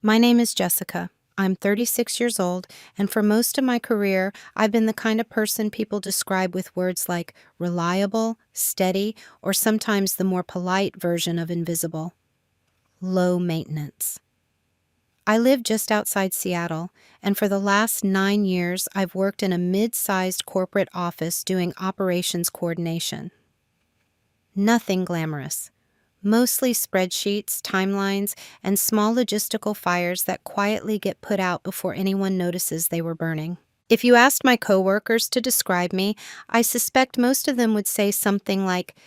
My name is Jessica. I'm 36 years old, and for most of my career, I've been the kind of person people describe with words like reliable, steady, or sometimes the more polite version of invisible: low maintenance. I live just outside Seattle, and for the last 9 years, I've worked in a mid-sized corporate office doing operations coordination. Nothing glamorous. Mostly spreadsheets, timelines, and small logistical fires that quietly get put out before anyone notices they were burning. If you asked my coworkers to describe me, I suspect most of them would say something like,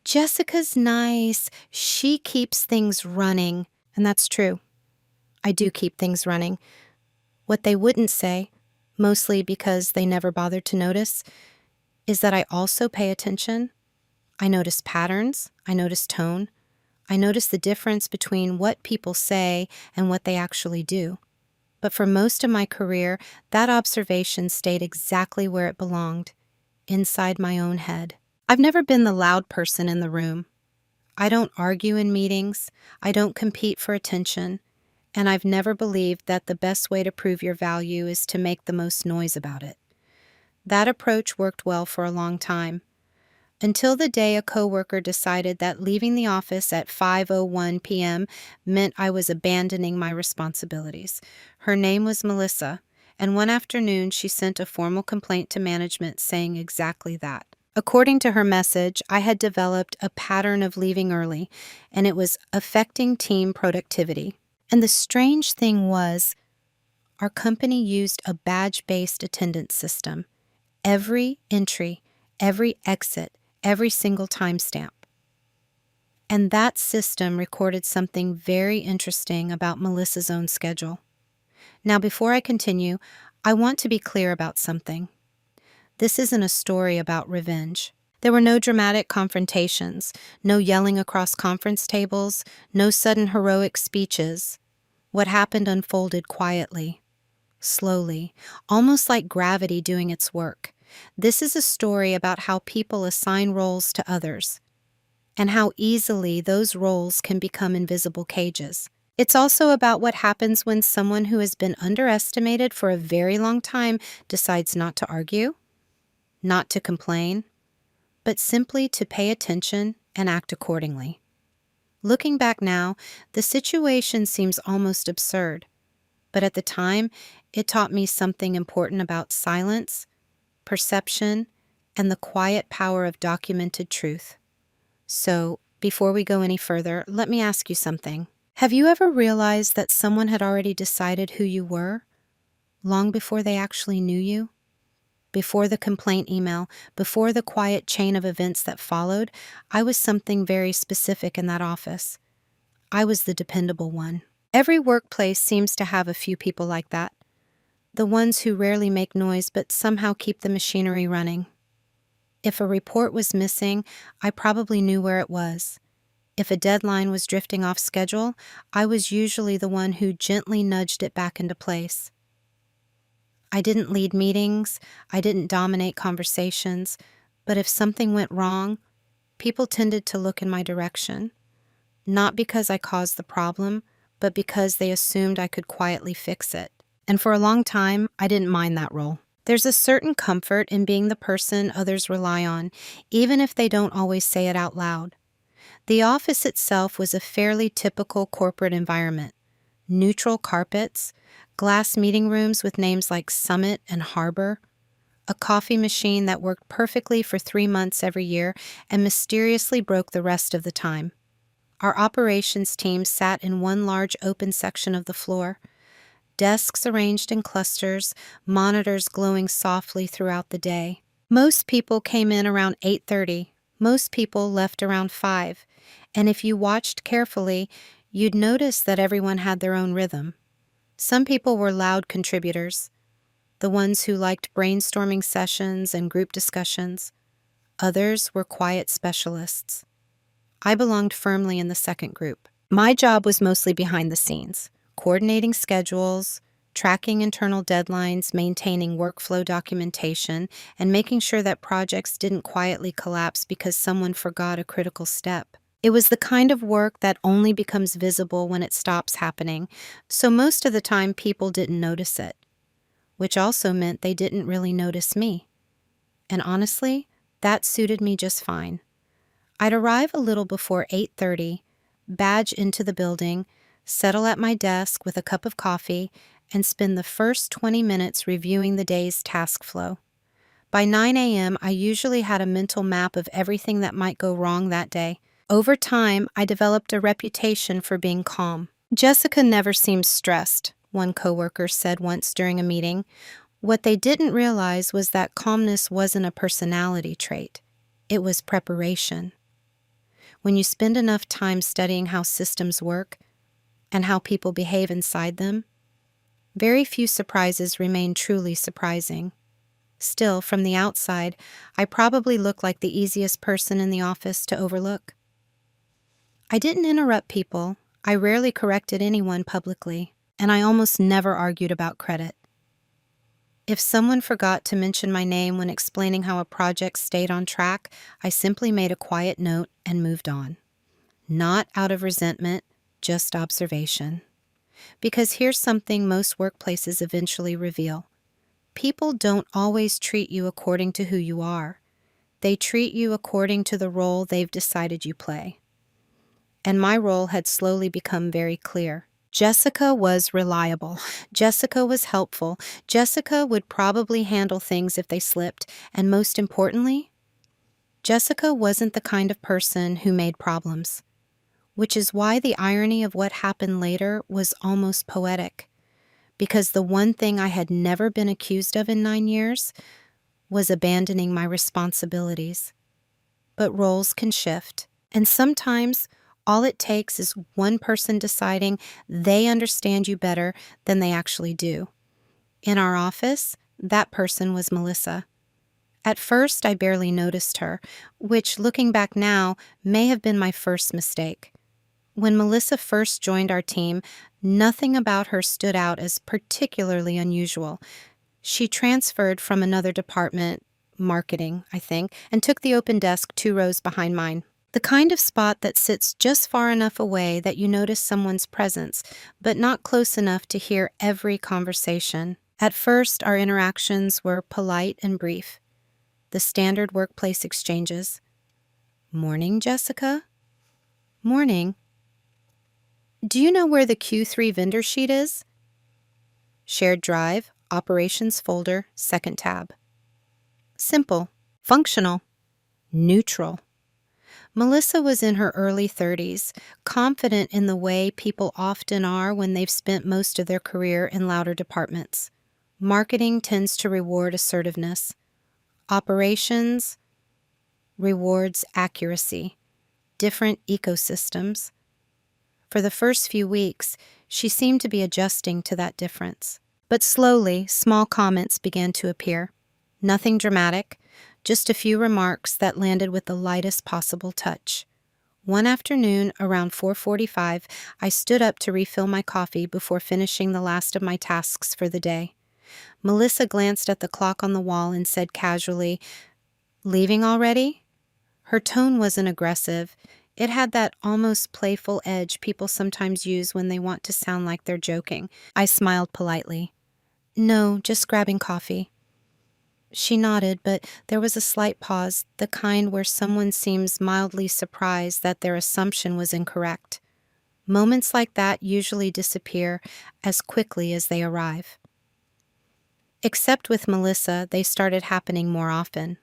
"Jessica's nice, she keeps things running." And that's true. I do keep things running. What they wouldn't say, mostly because they never bothered to notice, is that I also pay attention. I notice patterns, I notice tone, I notice the difference between what people say and what they actually do. But for most of my career, that observation stayed exactly where it belonged, inside my own head. I've never been the loud person in the room. I don't argue in meetings, I don't compete for attention, and I've never believed that the best way to prove your value is to make the most noise about it. That approach worked well for a long time, until the day a coworker decided that leaving the office at 5:01 p.m. meant I was abandoning my responsibilities. Her name was Melissa, and one afternoon she sent a formal complaint to management saying exactly that. According to her message, I had developed a pattern of leaving early, and it was affecting team productivity. And the strange thing was, our company used a badge-based attendance system. Every entry, every exit, every single timestamp. And that system recorded something very interesting about Melissa's own schedule. Now, before I continue, I want to be clear about something. This isn't a story about revenge. There were no dramatic confrontations, no yelling across conference tables, no sudden heroic speeches. What happened unfolded quietly, slowly, almost like gravity doing its work. This is a story about how people assign roles to others, and how easily those roles can become invisible cages. It's also about what happens when someone who has been underestimated for a very long time decides not to argue, not to complain, but simply to pay attention and act accordingly. Looking back now, the situation seems almost absurd, but at the time, it taught me something important about silence, perception, and the quiet power of documented truth. So, before we go any further, let me ask you something. Have you ever realized that someone had already decided who you were, long before they actually knew you? Before the complaint email, before the quiet chain of events that followed, I was something very specific in that office. I was the dependable one. Every workplace seems to have a few people like that. The ones who rarely make noise but somehow keep the machinery running. If a report was missing, I probably knew where it was. If a deadline was drifting off schedule, I was usually the one who gently nudged it back into place. I didn't lead meetings, I didn't dominate conversations, but if something went wrong, people tended to look in my direction. Not because I caused the problem, but because they assumed I could quietly fix it. And for a long time, I didn't mind that role. There's a certain comfort in being the person others rely on, even if they don't always say it out loud. The office itself was a fairly typical corporate environment. Neutral carpets, glass meeting rooms with names like Summit and Harbor, a coffee machine that worked perfectly for 3 months every year and mysteriously broke the rest of the time. Our operations team sat in one large open section of the floor. Desks arranged in clusters, monitors glowing softly throughout the day. Most people came in around 8:30. Most people left around 5. And if you watched carefully, you'd notice that everyone had their own rhythm. Some people were loud contributors, the ones who liked brainstorming sessions and group discussions. Others were quiet specialists. I belonged firmly in the second group. My job was mostly behind the scenes, coordinating schedules, tracking internal deadlines, maintaining workflow documentation, and making sure that projects didn't quietly collapse because someone forgot a critical step. It was the kind of work that only becomes visible when it stops happening, so most of the time people didn't notice it, which also meant they didn't really notice me. And honestly, that suited me just fine. I'd arrive a little before 8:30, badge into the building, settle at my desk with a cup of coffee, and spend the first 20 minutes reviewing the day's task flow. By 9 a.m., I usually had a mental map of everything that might go wrong that day. Over time, I developed a reputation for being calm. Jessica never seems stressed, one coworker said once during a meeting. What they didn't realize was that calmness wasn't a personality trait. It was preparation. When you spend enough time studying how systems work and how people behave inside them, very few surprises remain truly surprising. Still, from the outside, I probably look like the easiest person in the office to overlook. I didn't interrupt people, I rarely corrected anyone publicly, and I almost never argued about credit. If someone forgot to mention my name when explaining how a project stayed on track, I simply made a quiet note and moved on. Not out of resentment, just observation. Because here's something most workplaces eventually reveal. People don't always treat you according to who you are. They treat you according to the role they've decided you play. And my role had slowly become very clear. Jessica was reliable. Jessica was helpful. Jessica would probably handle things if they slipped. And most importantly, Jessica wasn't the kind of person who made problems. Which is why the irony of what happened later was almost poetic. Because the one thing I had never been accused of in 9 years was abandoning my responsibilities. But roles can shift. And sometimes all it takes is one person deciding they understand you better than they actually do. In our office, that person was Melissa. At first, I barely noticed her, which, looking back now, may have been my first mistake. When Melissa first joined our team, nothing about her stood out as particularly unusual. She transferred from another department, marketing, I think, and took the open desk 2 rows behind mine. The kind of spot that sits just far enough away that you notice someone's presence, but not close enough to hear every conversation. At first, our interactions were polite and brief. The standard workplace exchanges. "Morning, Jessica?" "Morning. Do you know where the Q3 vendor sheet is?" Shared drive, operations folder, second tab. Simple, functional, neutral. Melissa was in her early 30s, confident in the way people often are when they've spent most of their career in louder departments. Marketing tends to reward assertiveness. Operations rewards accuracy. Different ecosystems. For the first few weeks, she seemed to be adjusting to that difference. But slowly, small comments began to appear. Nothing dramatic, just a few remarks that landed with the lightest possible touch. One afternoon, around 4:45, I stood up to refill my coffee before finishing the last of my tasks for the day. Melissa glanced at the clock on the wall and said casually, "Leaving already?" Her tone wasn't aggressive. It had that almost playful edge people sometimes use when they want to sound like they're joking. I smiled politely. "No, just grabbing coffee." She nodded, but there was a slight pause, the kind where someone seems mildly surprised that their assumption was incorrect. Moments like that usually disappear as quickly as they arrive. Except with Melissa, they started happening more often.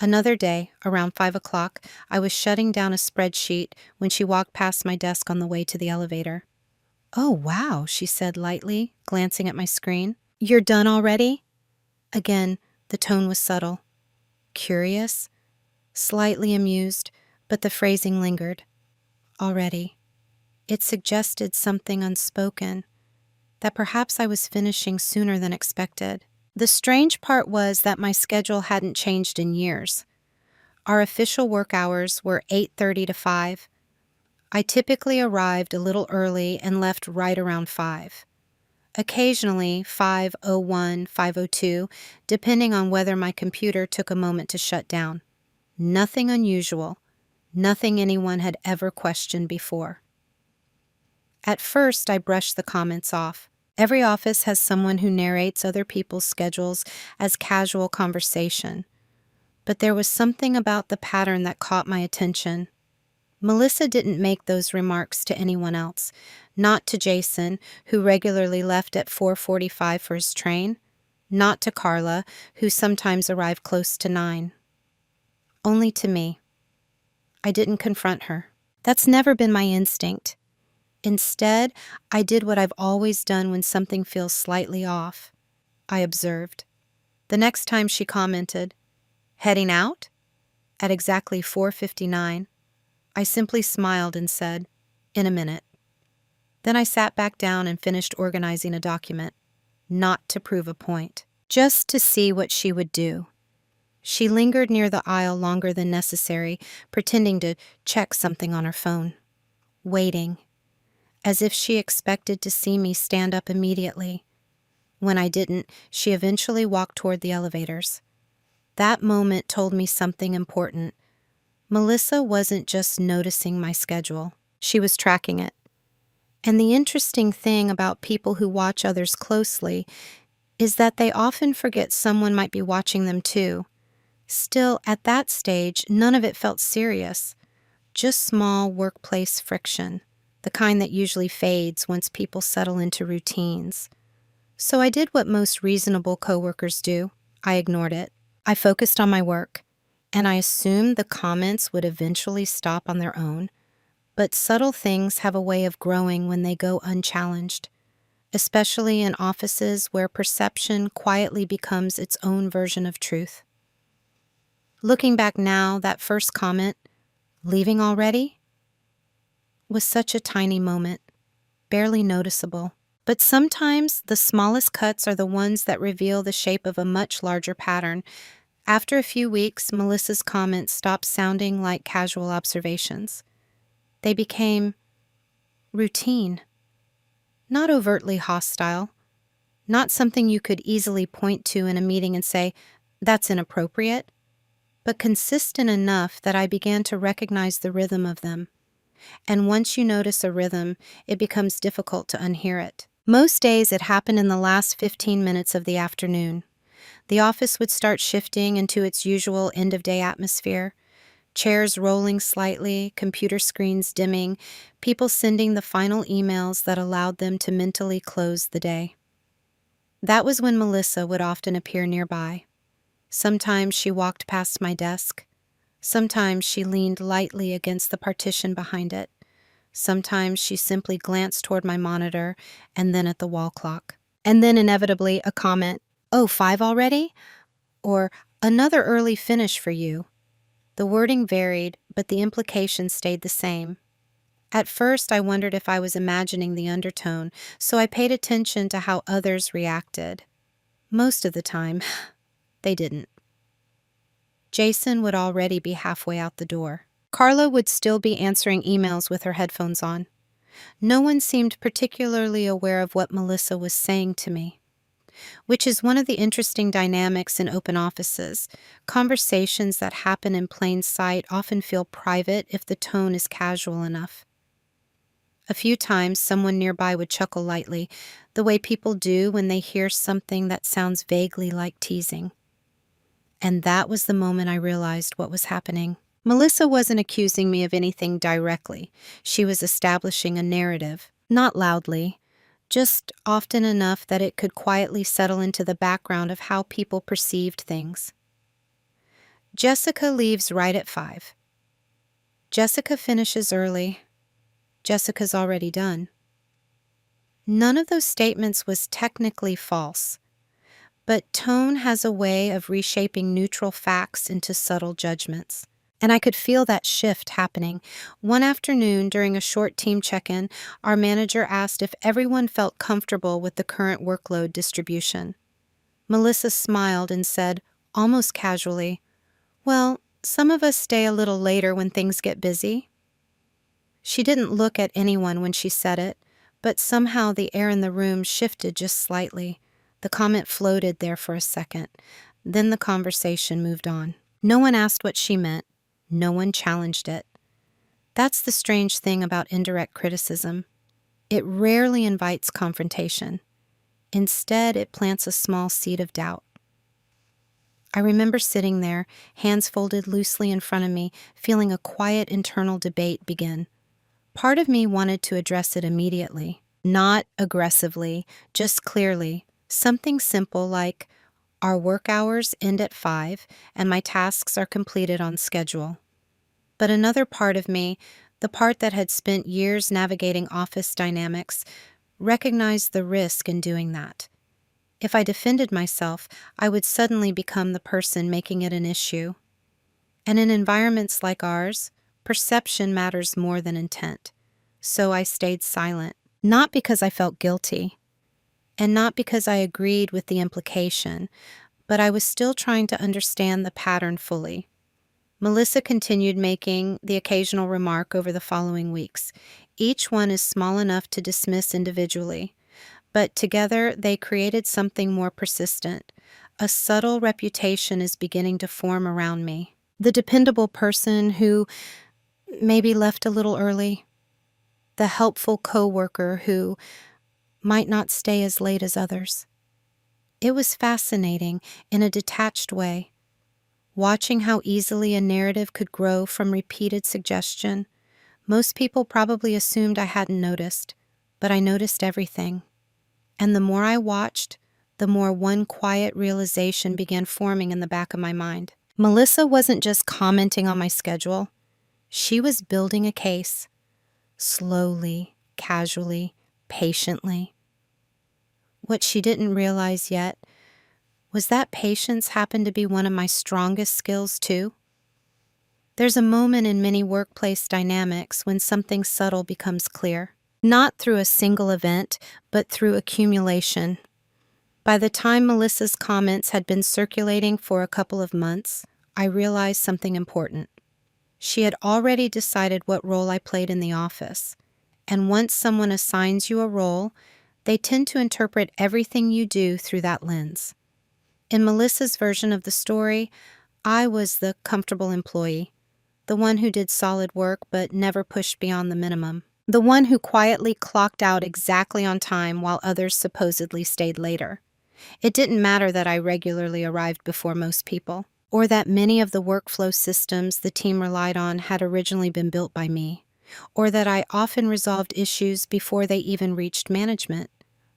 Another day, around 5 o'clock, I was shutting down a spreadsheet when she walked past my desk on the way to the elevator. "Oh, wow," she said lightly, glancing at my screen. "You're done already?" Again, the tone was subtle. Curious, slightly amused, but the phrasing lingered. Already. It suggested something unspoken, that perhaps I was finishing sooner than expected. The strange part was that my schedule hadn't changed in years. Our official work hours were 8:30 to 5. I typically arrived a little early and left right around 5. Occasionally 5:01, 5:02, depending on whether my computer took a moment to shut down. Nothing unusual, nothing anyone had ever questioned before. At first, I brushed the comments off. Every office has someone who narrates other people's schedules as casual conversation. But there was something about the pattern that caught my attention. Melissa didn't make those remarks to anyone else, not to Jason, who regularly left at 4:45 for his train, not to Carla, who sometimes arrived close to 9. Only to me. I didn't confront her. That's never been my instinct. Instead, I did what I've always done when something feels slightly off. I observed. The next time she commented, "Heading out?" at exactly 4:59, I simply smiled and said, "In a minute." Then I sat back down and finished organizing a document, not to prove a point, just to see what she would do. She lingered near the aisle longer than necessary, pretending to check something on her phone, waiting, as if she expected to see me stand up immediately. When I didn't, she eventually walked toward the elevators. That moment told me something important. Melissa wasn't just noticing my schedule, she was tracking it. And the interesting thing about people who watch others closely is that they often forget someone might be watching them too. Still, at that stage, none of it felt serious, just small workplace friction, the kind that usually fades once people settle into routines. So I did what most reasonable coworkers do. I ignored it. I focused on my work, and I assumed the comments would eventually stop on their own. But subtle things have a way of growing when they go unchallenged, especially in offices where perception quietly becomes its own version of truth. Looking back now, that first comment, "Leaving already?" was such a tiny moment, barely noticeable. But sometimes the smallest cuts are the ones that reveal the shape of a much larger pattern. After a few weeks, Melissa's comments stopped sounding like casual observations. They became routine, not overtly hostile, not something you could easily point to in a meeting and say, "That's inappropriate," but consistent enough that I began to recognize the rhythm of them. And once you notice a rhythm, it becomes difficult to unhear it. Most days it happened in the last 15 minutes of the afternoon. The office would start shifting into its usual end-of-day atmosphere. Chairs rolling slightly, computer screens dimming, people sending the final emails that allowed them to mentally close the day. That was when Melissa would often appear nearby. Sometimes she walked past my desk. Sometimes she leaned lightly against the partition behind it. Sometimes she simply glanced toward my monitor and then at the wall clock. And then inevitably a comment, "Oh, 5 already?" Or, "Another early finish for you." The wording varied, but the implication stayed the same. At first, I wondered if I was imagining the undertone, so I paid attention to how others reacted. Most of the time, they didn't. Jason would already be halfway out the door. Carla would still be answering emails with her headphones on. No one seemed particularly aware of what Melissa was saying to me, which is one of the interesting dynamics in open offices. Conversations that happen in plain sight often feel private if the tone is casual enough. A few times, someone nearby would chuckle lightly, the way people do when they hear something that sounds vaguely like teasing. And that was the moment I realized what was happening. Melissa wasn't accusing me of anything directly. She was establishing a narrative, not loudly, just often enough that it could quietly settle into the background of how people perceived things. Jessica leaves right at 5. Jessica finishes early. Jessica's already done. None of those statements was technically false, but tone has a way of reshaping neutral facts into subtle judgments. And I could feel that shift happening. One afternoon, during a short team check-in, our manager asked if everyone felt comfortable with the current workload distribution. Melissa smiled and said, almost casually, "Well, some of us stay a little later when things get busy." She didn't look at anyone when she said it, but somehow the air in the room shifted just slightly. The comment floated there for a second. Then the conversation moved on. No one asked what she meant. No one challenged it. That's the strange thing about indirect criticism. It rarely invites confrontation. Instead, it plants a small seed of doubt. I remember sitting there, hands folded loosely in front of me, feeling a quiet internal debate begin. Part of me wanted to address it immediately, not aggressively, just clearly. Something simple like, our work hours end at 5 and my tasks are completed on schedule. But another part of me, the part that had spent years navigating office dynamics, recognized the risk in doing that. If I defended myself, I would suddenly become the person making it an issue. And in environments like ours, perception matters more than intent. So I stayed silent, not because I felt guilty, and not because I agreed with the implication, but I was still trying to understand the pattern fully. Melissa continued making the occasional remark over the following weeks. Each one is small enough to dismiss individually, but together they created something more persistent. A subtle reputation is beginning to form around me. The dependable person who maybe left a little early. The helpful coworker who might not stay as late as others. It was fascinating in a detached way, watching how easily a narrative could grow from repeated suggestion. Most people probably assumed I hadn't noticed, but I noticed everything. And the more I watched, the more one quiet realization began forming in the back of my mind. Melissa wasn't just commenting on my schedule. She was building a case, slowly, casually, patiently. What she didn't realize yet was that patience happened to be one of my strongest skills too. There's a moment in many workplace dynamics when something subtle becomes clear, not through a single event, but through accumulation. By the time Melissa's comments had been circulating for a couple of months, I realized something important. She had already decided what role I played in the office, and once someone assigns you a role, they tend to interpret everything you do through that lens. In Melissa's version of the story, I was the comfortable employee, the one who did solid work but never pushed beyond the minimum, the one who quietly clocked out exactly on time while others supposedly stayed later. It didn't matter that I regularly arrived before most people, or that many of the workflow systems the team relied on had originally been built by me, or that I often resolved issues before they even reached management.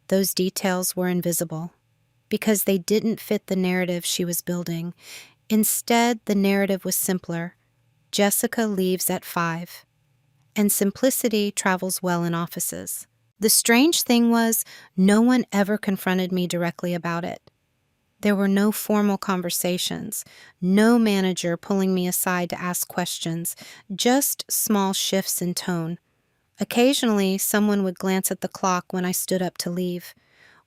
Those details were invisible, because they didn't fit the narrative she was building. Instead, the narrative was simpler. Jessica leaves at 5, and simplicity travels well in offices. The strange thing was, no one ever confronted me directly about it. There were no formal conversations, no manager pulling me aside to ask questions, just small shifts in tone. Occasionally, someone would glance at the clock when I stood up to leave.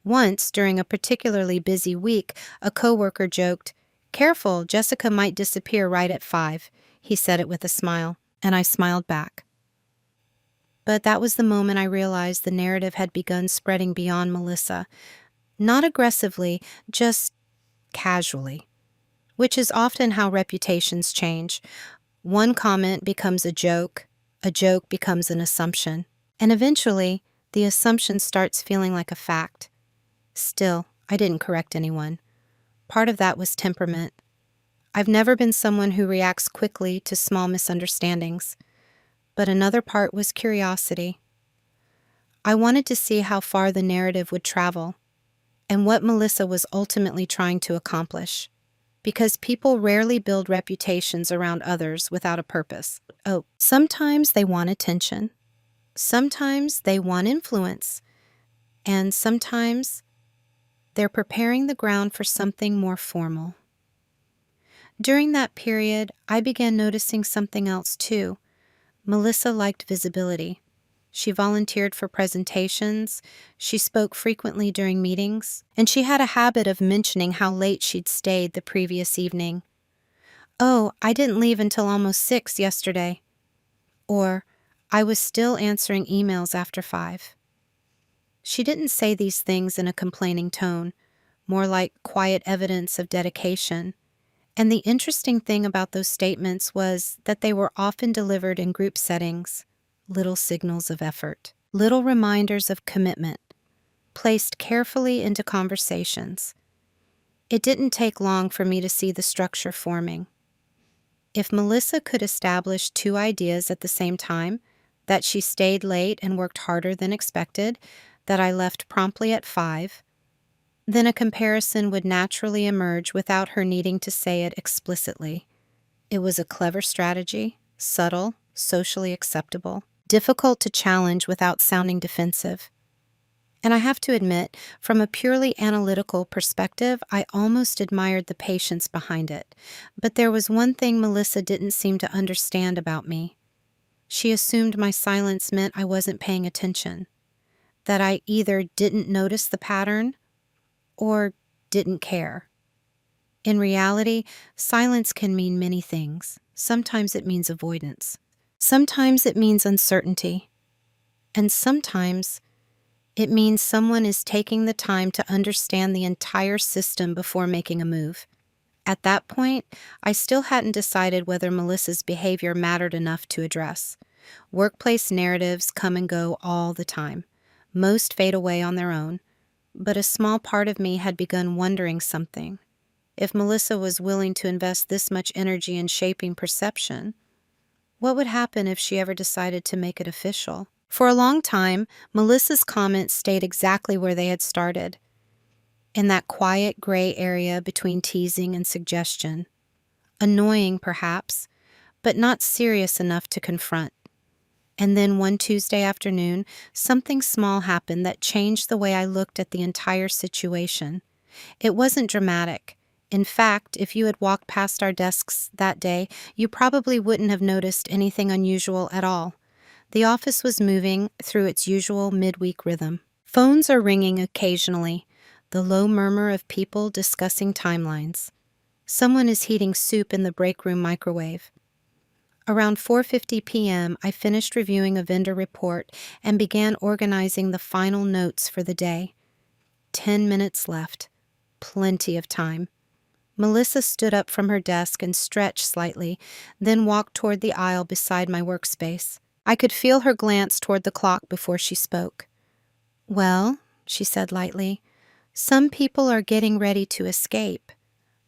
Once, during a particularly busy week, a coworker joked, "Careful, Jessica might disappear right at 5. He said it with a smile, and I smiled back. But that was the moment I realized the narrative had begun spreading beyond Melissa. Not aggressively, just casually, which is often how reputations change. One comment becomes a joke becomes an assumption, and eventually, the assumption starts feeling like a fact. Still, I didn't correct anyone. Part of that was temperament. I've never been someone who reacts quickly to small misunderstandings, but another part was curiosity. I wanted to see how far the narrative would travel, and what Melissa was ultimately trying to accomplish. Because people rarely build reputations around others without a purpose. Oh, sometimes they want attention. Sometimes they want influence. And sometimes they're preparing the ground for something more formal. During that period, I began noticing something else too. Melissa liked visibility. She volunteered for presentations, she spoke frequently during meetings, and she had a habit of mentioning how late she'd stayed the previous evening. "Oh, I didn't leave until almost 6 yesterday." Or, "I was still answering emails after 5. She didn't say these things in a complaining tone, more like quiet evidence of dedication. And the interesting thing about those statements was that they were often delivered in group settings, little signals of effort, little reminders of commitment, placed carefully into conversations. It didn't take long for me to see the structure forming. If Melissa could establish two ideas at the same time, that she stayed late and worked harder than expected, that I left promptly at 5, then a comparison would naturally emerge without her needing to say it explicitly. It was a clever strategy, subtle, socially acceptable, difficult to challenge without sounding defensive. And I have to admit, from a purely analytical perspective, I almost admired the patience behind it. But there was one thing Melissa didn't seem to understand about me. She assumed my silence meant I wasn't paying attention, that I either didn't notice the pattern or didn't care. In reality, silence can mean many things. Sometimes it means avoidance. Sometimes it means uncertainty. And sometimes it means someone is taking the time to understand the entire system before making a move. At that point, I still hadn't decided whether Melissa's behavior mattered enough to address. Workplace narratives come and go all the time. Most fade away on their own. But a small part of me had begun wondering something. If Melissa was willing to invest this much energy in shaping perception, what would happen if she ever decided to make it official? For a long time, Melissa's comments stayed exactly where they had started, in that quiet gray area between teasing and suggestion. Annoying, perhaps, but not serious enough to confront. And then one Tuesday afternoon, something small happened that changed the way I looked at the entire situation. It wasn't dramatic. In fact, if you had walked past our desks that day, you probably wouldn't have noticed anything unusual at all. The office was moving through its usual midweek rhythm. Phones are ringing occasionally, the low murmur of people discussing timelines. Someone is heating soup in the break room microwave. Around 4:50 p.m., I finished reviewing a vendor report and began organizing the final notes for the day. 10 minutes left. Plenty of time. Melissa stood up from her desk and stretched slightly, then walked toward the aisle beside my workspace. I could feel her glance toward the clock before she spoke. "Well," she said lightly, "some people are getting ready to escape."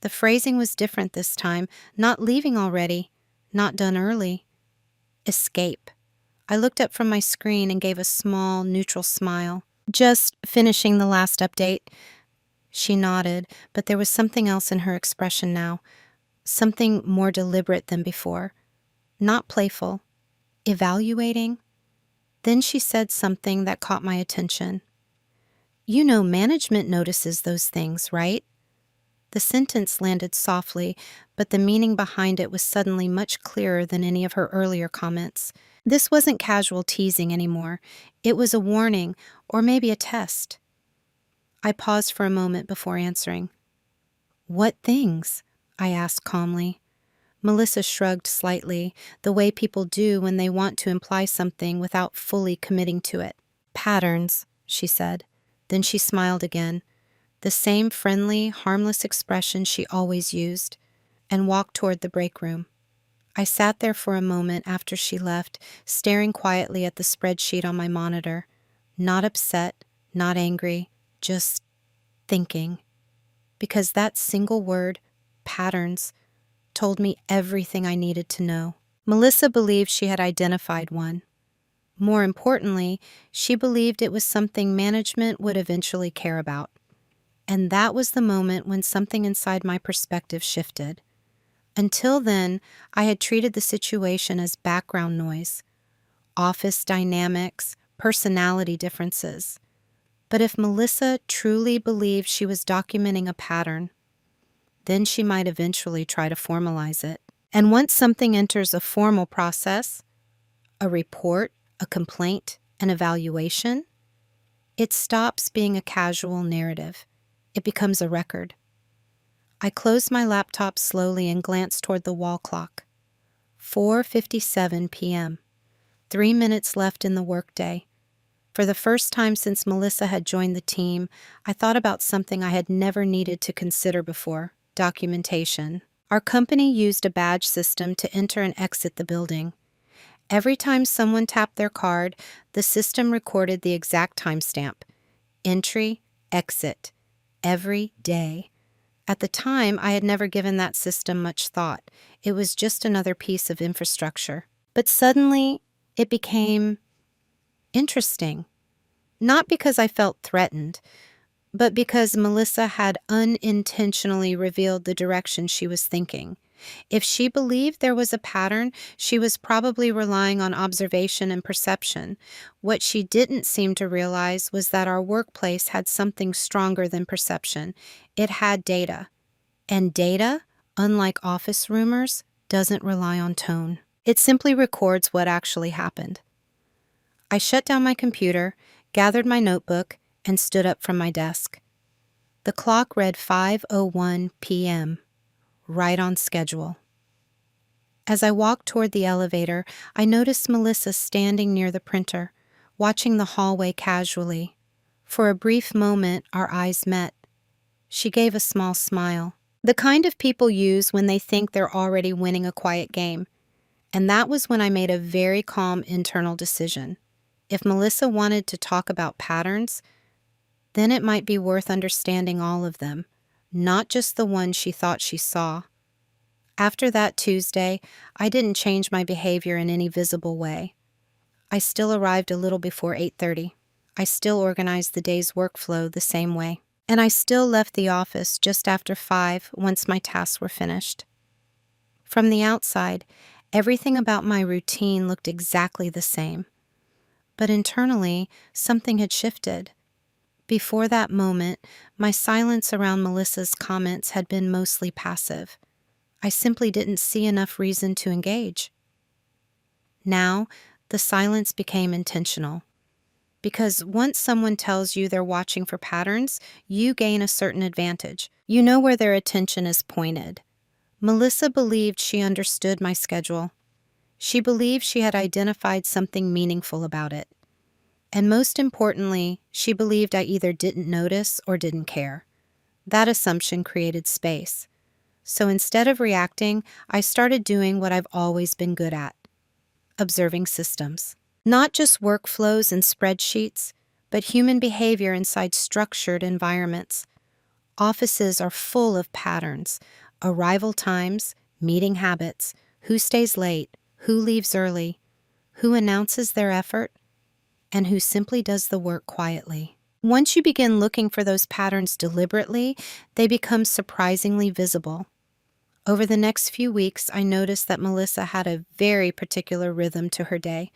The phrasing was different this time, not leaving already. Not done early. Escape. I looked up from my screen and gave a small, neutral smile. "Just finishing the last update." She nodded, but there was something else in her expression now. Something more deliberate than before. Not playful. Evaluating. Then she said something that caught my attention. "You know management notices those things, right?" The sentence landed softly, but the meaning behind it was suddenly much clearer than any of her earlier comments. This wasn't casual teasing anymore. It was a warning, or maybe a test. I paused for a moment before answering. "What things?" I asked calmly. Melissa shrugged slightly, the way people do when they want to imply something without fully committing to it. "Patterns," she said. Then she smiled again, the same friendly, harmless expression she always used, and walked toward the break room. I sat there for a moment after she left, staring quietly at the spreadsheet on my monitor. Not upset, not angry, just thinking. Because that single word, patterns, told me everything I needed to know. Melissa believed she had identified one. More importantly, she believed it was something management would eventually care about. And that was the moment when something inside my perspective shifted. Until then, I had treated the situation as background noise, office dynamics, personality differences. But if Melissa truly believed she was documenting a pattern, then she might eventually try to formalize it. And once something enters a formal process, a report, a complaint, an evaluation, it stops being a casual narrative. It becomes a record. I closed my laptop slowly and glanced toward the wall clock. 4:57 p.m. 3 minutes left in the workday. For the first time since Melissa had joined the team, I thought about something I had never needed to consider before: documentation. Our company used a badge system to enter and exit the building. Every time someone tapped their card, the system recorded the exact timestamp. Entry, exit. Every day. At the time, I had never given that system much thought. It was just another piece of infrastructure. But suddenly, it became interesting. Not because I felt threatened, but because Melissa had unintentionally revealed the direction she was thinking. If she believed there was a pattern, she was probably relying on observation and perception. What she didn't seem to realize was that our workplace had something stronger than perception. It had data. And data, unlike office rumors, doesn't rely on tone. It simply records what actually happened. I shut down my computer, gathered my notebook, and stood up from my desk. The clock read 5:01 p.m., right on schedule. As I walked toward the elevator, I noticed Melissa standing near the printer, watching the hallway casually. For a brief moment, our eyes met. She gave a small smile, the kind of people use when they think they're already winning a quiet game. And that was when I made a very calm internal decision. If Melissa wanted to talk about patterns, then it might be worth understanding all of them, not just the ones she thought she saw. After that Tuesday, I didn't change my behavior in any visible way. I still arrived a little before 8:30. I still organized the day's workflow the same way. And I still left the office just after 5 once my tasks were finished. From the outside, everything about my routine looked exactly the same. But internally, something had shifted. Before that moment, my silence around Melissa's comments had been mostly passive. I simply didn't see enough reason to engage. Now, the silence became intentional. Because once someone tells you they're watching for patterns, you gain a certain advantage. You know where their attention is pointed. Melissa believed she understood my schedule. She believed she had identified something meaningful about it. And most importantly, she believed I either didn't notice or didn't care. That assumption created space. So instead of reacting, I started doing what I've always been good at: observing systems. Not just workflows and spreadsheets, but human behavior inside structured environments. Offices are full of patterns: arrival times, meeting habits, who stays late, who leaves early, who announces their effort, and who simply does the work quietly. Once you begin looking for those patterns deliberately, they become surprisingly visible. Over the next few weeks, I noticed that Melissa had a very particular rhythm to her day.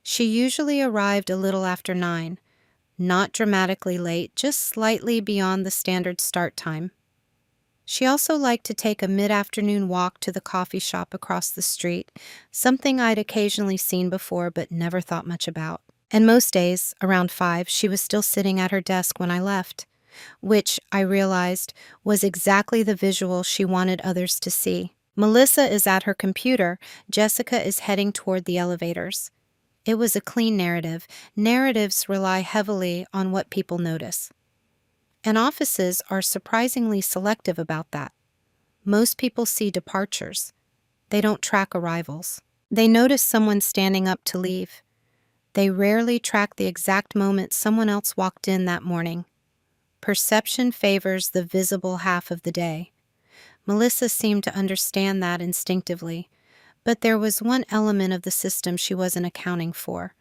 She usually arrived a little after 9, not dramatically late, just slightly beyond the standard start time. She also liked to take a mid-afternoon walk to the coffee shop across the street, something I'd occasionally seen before but never thought much about. And most days, around 5, she was still sitting at her desk when I left, which, I realized, was exactly the visual she wanted others to see. Melissa is at her computer, Jessica is heading toward the elevators. It was a clean narrative. Narratives rely heavily on what people notice. And offices are surprisingly selective about that. Most people see departures. They don't track arrivals. They notice someone standing up to leave. They rarely track the exact moment someone else walked in that morning. Perception favors the visible half of the day. Melissa seemed to understand that instinctively, but there was one element of the system she wasn't accounting for: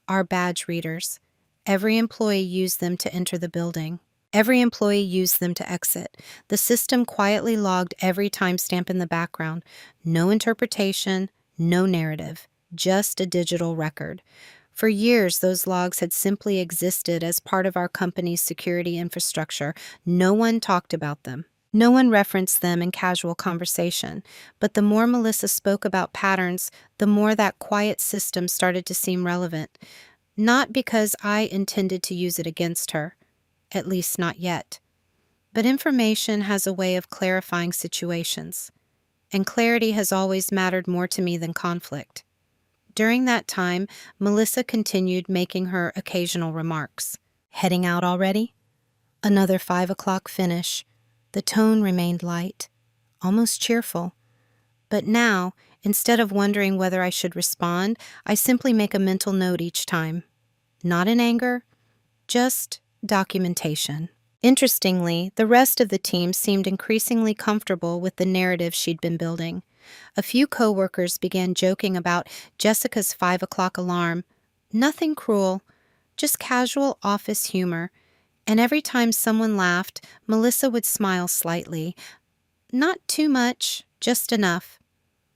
our badge readers. Every employee used them to enter the building. Every employee used them to exit. The system quietly logged every timestamp in the background. No interpretation, no narrative, just a digital record. For years, those logs had simply existed as part of our company's security infrastructure. No one talked about them. No one referenced them in casual conversation. But the more Melissa spoke about patterns, the more that quiet system started to seem relevant. Not because I intended to use it against her, at least not yet. But information has a way of clarifying situations, and clarity has always mattered more to me than conflict. During that time, Melissa continued making her occasional remarks. Heading out already? Another 5 o'clock finish. The tone remained light. almost cheerful. But now, instead of wondering whether I should respond, I simply make a mental note each time. Not in anger, just documentation. Interestingly, the rest of the team seemed increasingly comfortable with the narrative she'd been building. A few coworkers began joking about Jessica's 5 o'clock alarm. Nothing cruel, just casual office humor. And every time someone laughed, Melissa would smile slightly. Not too much, just enough.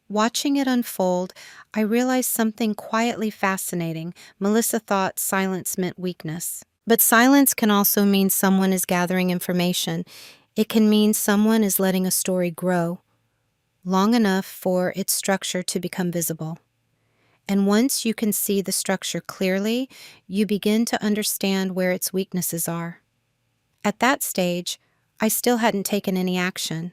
Watching it unfold, I realized something quietly fascinating. Melissa thought silence meant weakness. But silence can also mean someone is gathering information. It can mean someone is letting a story grow long enough for its structure to become visible. And once you can see the structure clearly, you begin to understand where its weaknesses are. At that stage, I still hadn't taken any action.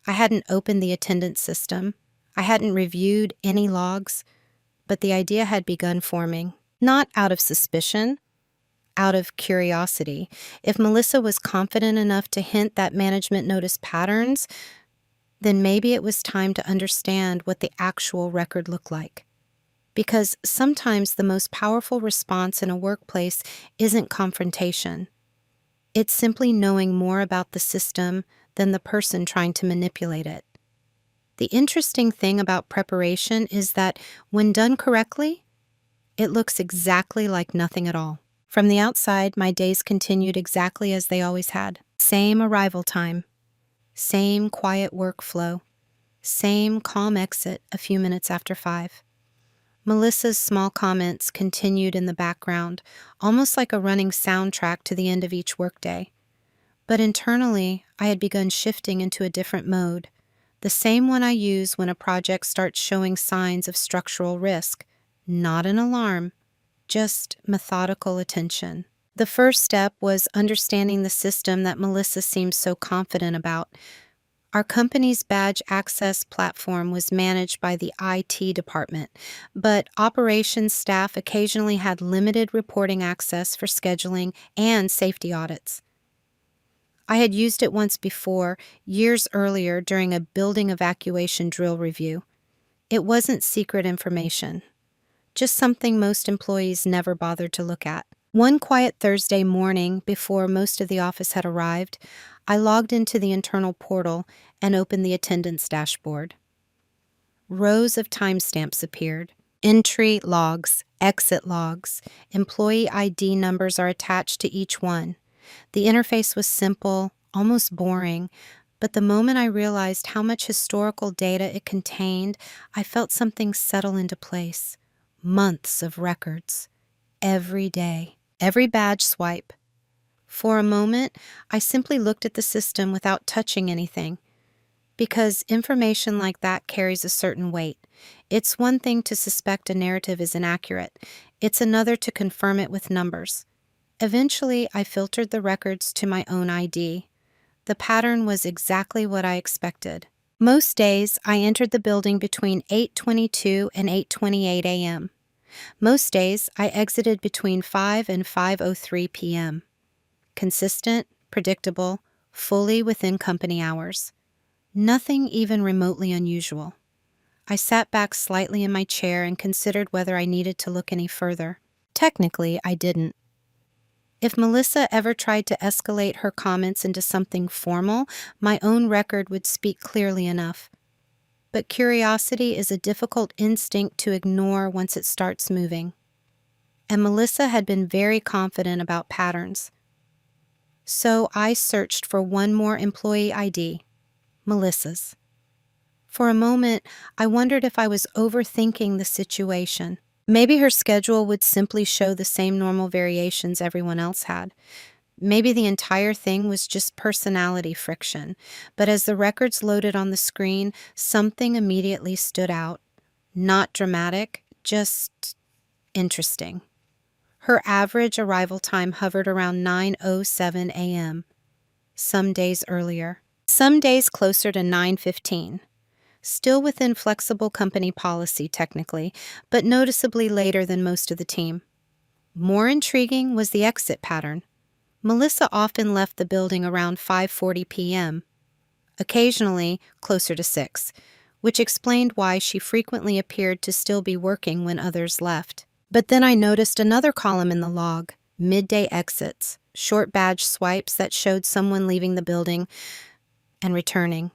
I hadn't opened the attendance system. I hadn't reviewed any logs, but the idea had begun forming. Not out of suspicion, out of curiosity. If Melissa was confident enough to hint that management noticed patterns, then maybe it was time to understand what the actual record looked like. Because sometimes the most powerful response in a workplace isn't confrontation. It's simply knowing more about the system than the person trying to manipulate it. The interesting thing about preparation is that when done correctly, it looks exactly like nothing at all. From the outside, my days continued exactly as they always had. Same arrival time, same quiet workflow, same calm exit a few minutes after 5. Melissa's small comments continued in the background, almost like a running soundtrack to the end of each workday. But internally, I had begun shifting into a different mode, the same one I use when a project starts showing signs of structural risk. Not an alarm, just methodical attention. The first step was understanding the system that Melissa seemed so confident about. Our company's badge access platform was managed by the IT department, but operations staff occasionally had limited reporting access for scheduling and safety audits. I had used it once before, years earlier during a building evacuation drill review. It wasn't secret information, just something most employees never bothered to look at. One quiet Thursday morning, before most of the office had arrived, I logged into the internal portal and opened the attendance dashboard. Rows of timestamps appeared. Entry logs, exit logs, employee ID numbers are attached to each one. The interface was simple, almost boring, but the moment I realized how much historical data it contained, I felt something settle into place. Months of records. Every day. Every badge swipe. For a moment, I simply looked at the system without touching anything. Because information like that carries a certain weight. It's one thing to suspect a narrative is inaccurate. It's another to confirm it with numbers. Eventually, I filtered the records to my own ID. The pattern was exactly what I expected. Most days, I entered the building between 8:22 and 8:28 a.m. Most days, I exited between 5 and 5:03 p.m. Consistent, predictable, fully within company hours. Nothing even remotely unusual. I sat back slightly in my chair and considered whether I needed to look any further. Technically, I didn't. If Melissa ever tried to escalate her comments into something formal, my own record would speak clearly enough. But curiosity is a difficult instinct to ignore once it starts moving. And Melissa had been very confident about patterns. So I searched for one more employee ID, Melissa's. For a moment, I wondered if I was overthinking the situation. Maybe her schedule would simply show the same normal variations everyone else had. Maybe the entire thing was just personality friction. But as the records loaded on the screen, something immediately stood out. Not dramatic, just interesting. Her average arrival time hovered around 9:07 a.m., some days earlier, some days closer to 9:15. Still within flexible company policy technically, but noticeably later than most of the team. More intriguing was the exit pattern. Melissa often left the building around 5:40 p.m. occasionally closer to 6, which explained why she frequently appeared to still be working when others left. But then I noticed another column in the log, midday exits, short badge swipes that showed someone leaving the building and returning,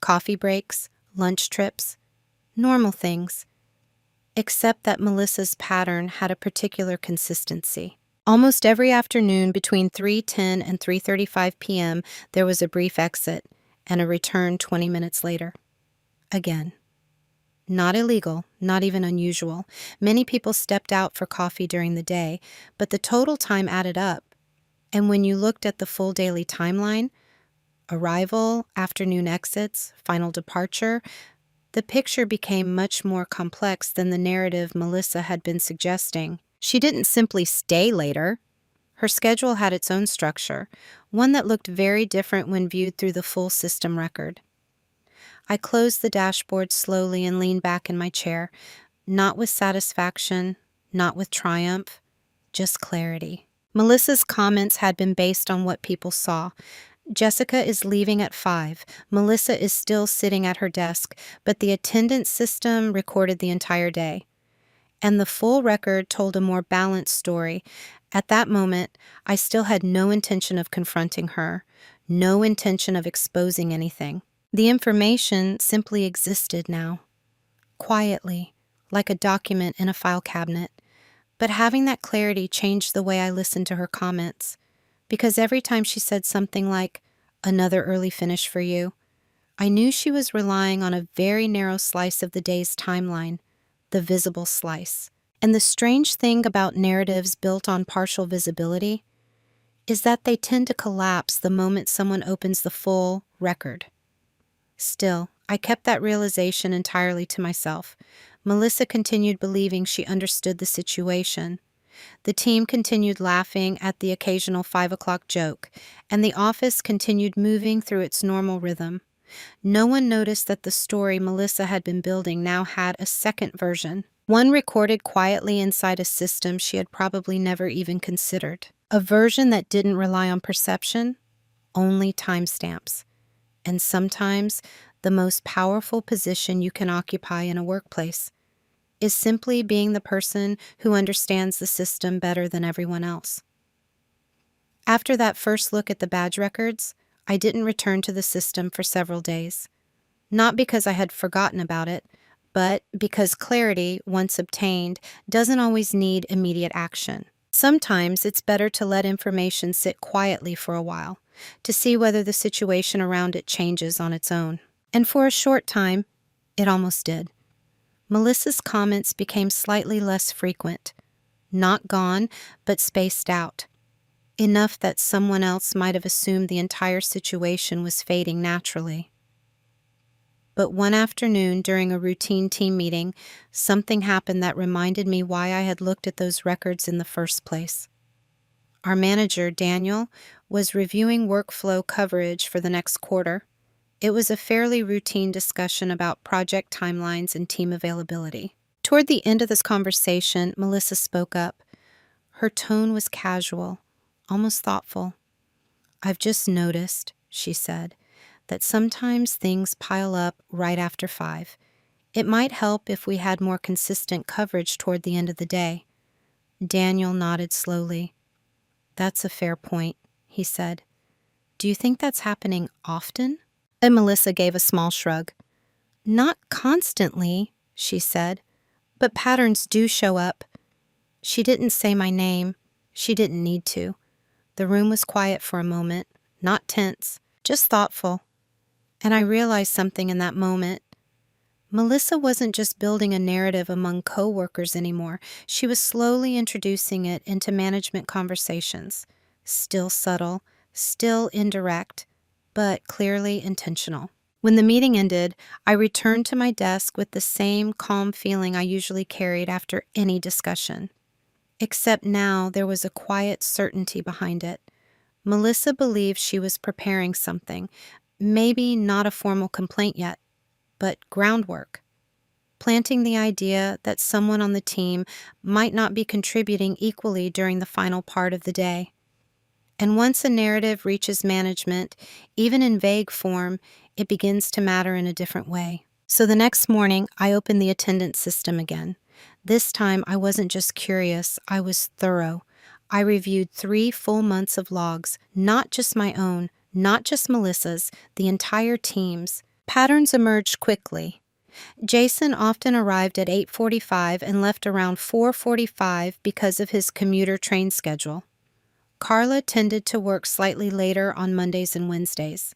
coffee breaks, lunch trips, normal things, except that Melissa's pattern had a particular consistency. Almost every afternoon between 3:10 and 3:35 p.m., there was a brief exit and a return 20 minutes later. Again. Not illegal, not even unusual. Many people stepped out for coffee during the day, but the total time added up. And when you looked at the full daily timeline, arrival, afternoon exits, final departure, the picture became much more complex than the narrative Melissa had been suggesting. She didn't simply stay later. Her schedule had its own structure, one that looked very different when viewed through the full system record. I closed the dashboard slowly and leaned back in my chair, not with satisfaction, not with triumph, just clarity. Melissa's comments had been based on what people saw. Jessica is leaving at 5. Melissa is still sitting at her desk, but the attendance system recorded the entire day. And the full record told a more balanced story. At that moment, I still had no intention of confronting her, no intention of exposing anything. The information simply existed now, quietly, like a document in a file cabinet. But having that clarity changed the way I listened to her comments, because every time she said something like, "Another early finish for you," I knew she was relying on a very narrow slice of the day's timeline, the visible slice. And the strange thing about narratives built on partial visibility is that they tend to collapse the moment someone opens the full record. Still, I kept that realization entirely to myself. Melissa continued believing she understood the situation. The team continued laughing at the occasional 5 o'clock joke, and the office continued moving through its normal rhythm. No one noticed that the story Melissa had been building now had a second version, one recorded quietly inside a system she had probably never even considered. A version that didn't rely on perception, only timestamps. And sometimes the most powerful position you can occupy in a workplace is simply being the person who understands the system better than everyone else. After that first look at the badge records, I didn't return to the system for several days. Not because I had forgotten about it, but because clarity, once obtained, doesn't always need immediate action. Sometimes it's better to let information sit quietly for a while, to see whether the situation around it changes on its own. And for a short time, it almost did. Melissa's comments became slightly less frequent, not gone, but spaced out, enough that someone else might have assumed the entire situation was fading naturally. But one afternoon during a routine team meeting, something happened that reminded me why I had looked at those records in the first place. Our manager, Daniel, was reviewing workflow coverage for the next quarter. It was a fairly routine discussion about project timelines and team availability. Toward the end of this conversation, Melissa spoke up. Her tone was casual, almost thoughtful. "I've just noticed," she said, "that sometimes things pile up right after 5. It might help if we had more consistent coverage toward the end of the day." Daniel nodded slowly. "That's a fair point," he said. "Do you think that's happening often?" And Melissa gave a small shrug. "Not constantly," she said, "but patterns do show up." She didn't say my name. She didn't need to. The room was quiet for a moment, not tense, just thoughtful. And I realized something in that moment. Melissa wasn't just building a narrative among coworkers anymore. She was slowly introducing it into management conversations. Still subtle, still indirect, but clearly intentional. When the meeting ended, I returned to my desk with the same calm feeling I usually carried after any discussion. Except now there was a quiet certainty behind it. Melissa believed she was preparing something, maybe not a formal complaint yet, but groundwork. Planting the idea that someone on the team might not be contributing equally during the final part of the day. And once a narrative reaches management, even in vague form, it begins to matter in a different way. So the next morning, I opened the attendance system again. This time, I wasn't just curious, I was thorough. I reviewed 3 full months of logs, not just my own, not just Melissa's, the entire team's. Patterns emerged quickly. Jason often arrived at 8:45 and left around 4:45 because of his commuter train schedule. Carla tended to work slightly later on Mondays and Wednesdays.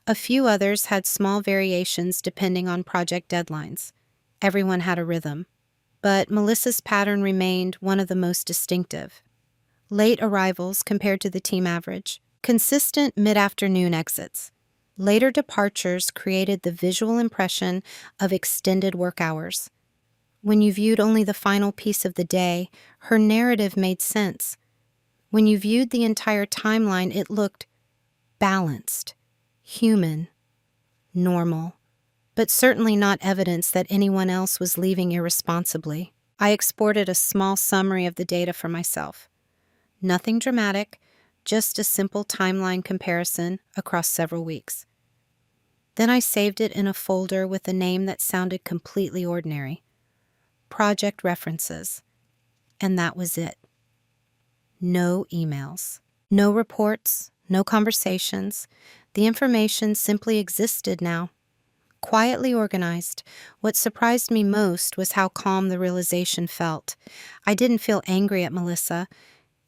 A few others had small variations depending on project deadlines. Everyone had a rhythm. But Melissa's pattern remained one of the most distinctive. Late arrivals compared to the team average. Consistent mid-afternoon exits. Later departures created the visual impression of extended work hours. When you viewed only the final piece of the day, her narrative made sense. When you viewed the entire timeline, it looked balanced, human, normal, but certainly not evidence that anyone else was leaving irresponsibly. I exported a small summary of the data for myself. Nothing dramatic, just a simple timeline comparison across several weeks. Then I saved it in a folder with a name that sounded completely ordinary. Project References. And that was it. No emails. No reports. No conversations. The information simply existed now. Quietly organized. What surprised me most was how calm the realization felt. I didn't feel angry at Melissa.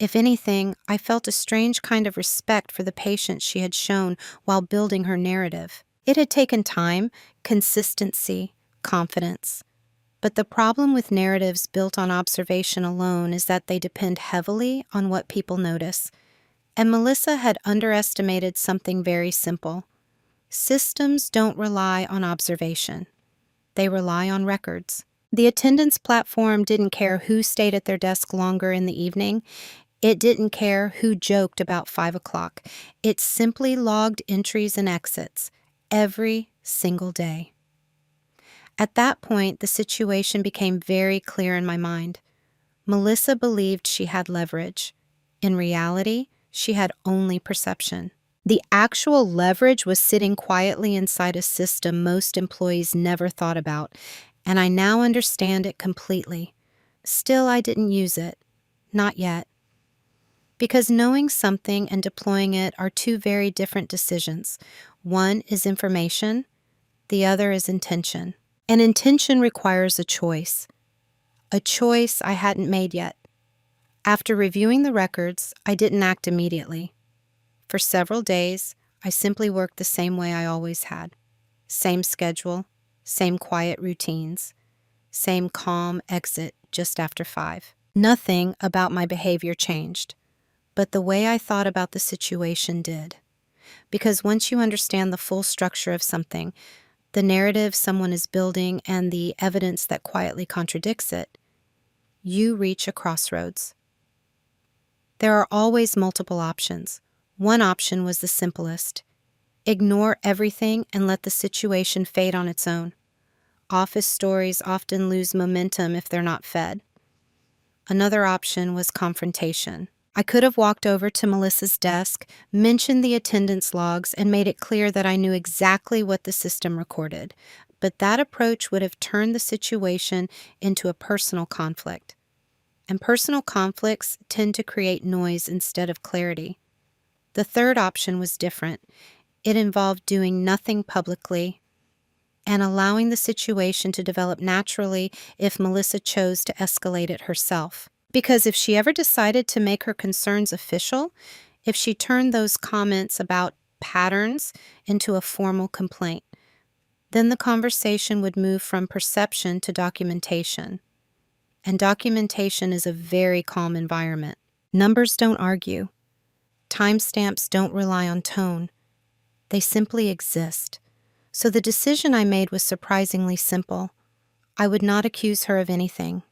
If anything, I felt a strange kind of respect for the patience she had shown while building her narrative. It had taken time, consistency, confidence. But the problem with narratives built on observation alone is that they depend heavily on what people notice. And Melissa had underestimated something very simple. Systems don't rely on observation. They rely on records. The attendance platform didn't care who stayed at their desk longer in the evening. It didn't care who joked about 5 o'clock. It simply logged entries and exits every single day. At that point, the situation became very clear in my mind. Melissa believed she had leverage. In reality, she had only perception. The actual leverage was sitting quietly inside a system most employees never thought about, and I now understand it completely. Still, I didn't use it. Not yet. Because knowing something and deploying it are two very different decisions. One is information, the other is intention. And intention requires a choice I hadn't made yet. After reviewing the records, I didn't act immediately. For several days, I simply worked the same way I always had. Same schedule, same quiet routines, same calm exit just after 5. Nothing about my behavior changed, but the way I thought about the situation did. Because once you understand the full structure of something, the narrative someone is building and the evidence that quietly contradicts it, you reach a crossroads. There are always multiple options. One option was the simplest. Ignore everything and let the situation fade on its own. Office stories often lose momentum if they're not fed. Another option was confrontation. I could have walked over to Melissa's desk, mentioned the attendance logs, and made it clear that I knew exactly what the system recorded. But that approach would have turned the situation into a personal conflict. And personal conflicts tend to create noise instead of clarity. The third option was different. It involved doing nothing publicly and allowing the situation to develop naturally if Melissa chose to escalate it herself. Because if she ever decided to make her concerns official, if she turned those comments about patterns into a formal complaint, then the conversation would move from perception to documentation. And documentation is a very calm environment. Numbers don't argue. Timestamps don't rely on tone. They simply exist. So the decision I made was surprisingly simple. I would not accuse her of anything.